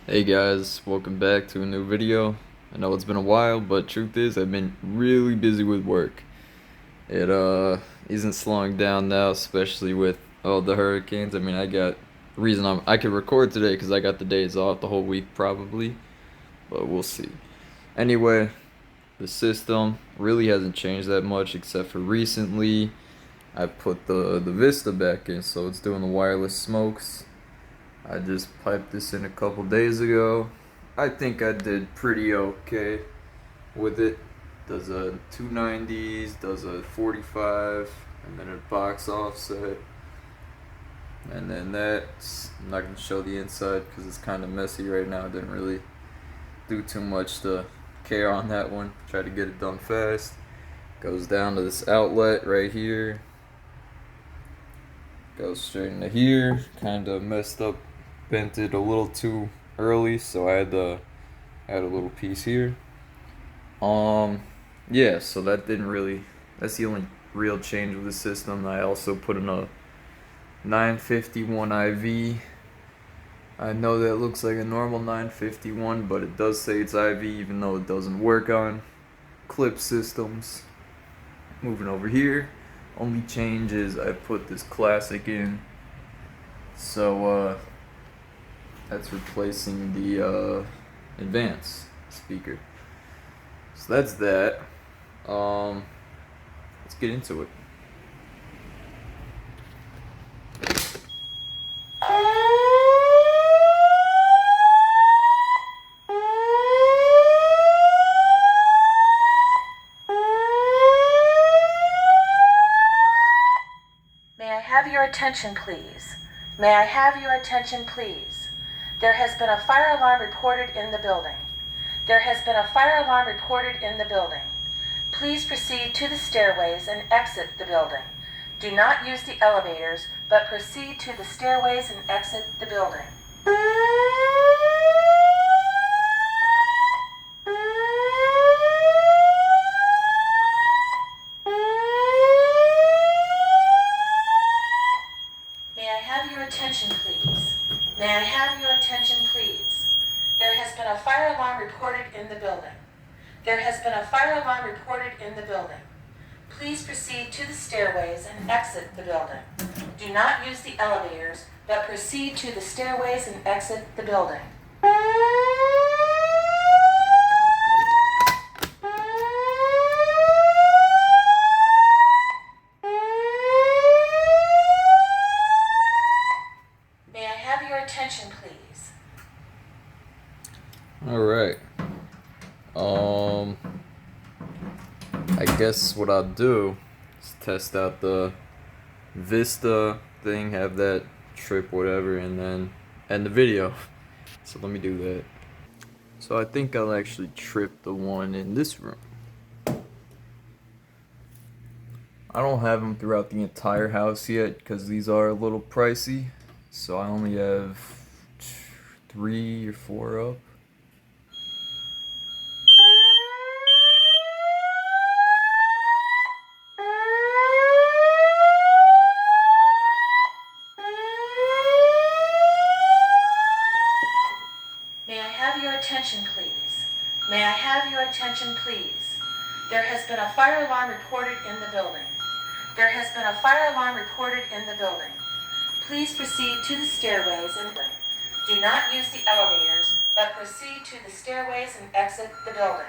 Hey guys, welcome back to a new video. I know it's been a while, but truth is I've been really busy with work. It isn't slowing down now, especially with all the hurricanes. I mean, the reason I could record today because I got the days off the whole week probably, but we'll see. Anyway, the system really hasn't changed that much except for recently I put the Vista back in, so it's doing the wireless smokes. I just piped this in a couple days ago. I think I did pretty okay with it. Does a 290s, does a 45, and then a box offset. And then I'm not going to show the inside because it's kind of messy right now. I didn't really do too much to care on that one. Try to get it done fast. Goes down to this outlet right here. Goes straight into here. Kind of messed up, bent it a little too early, so I had to add a little piece here. Yeah, so that's the only real change with the system. I also put in a 951 IV. I know that looks like a normal 951, but it does say it's IV even though it doesn't work on clip systems. Moving over here, only change is I put this classic in. So that's replacing the advanced speaker. So that's that. Let's get into it. May I have your attention, please? May I have your attention, please? There has been a fire alarm reported in the building. There has been a fire alarm reported in the building. Please proceed to the stairways and exit the building. Do not use the elevators, but proceed to the stairways and exit the building. May I have your attention, please? May I have your attention, please? There has been a fire alarm reported in the building. There has been a fire alarm reported in the building. Please proceed to the stairways and exit the building. Do not use the elevators, but proceed to the stairways and exit the building. May I have your attention, please? Alright. I guess what I'll do is test out the Vista thing, have that trip, whatever, and then end the video. So let me do that. So I think I'll actually trip the one in this room. I don't have them throughout the entire house yet because these are a little pricey. So I only have 3 or 4 up. May I have your attention, please? May I have your attention, please? There has been a fire alarm reported in the building. There has been a fire alarm reported in the building. Please proceed to the stairways and do not use the elevators, but proceed to the stairways and exit the building.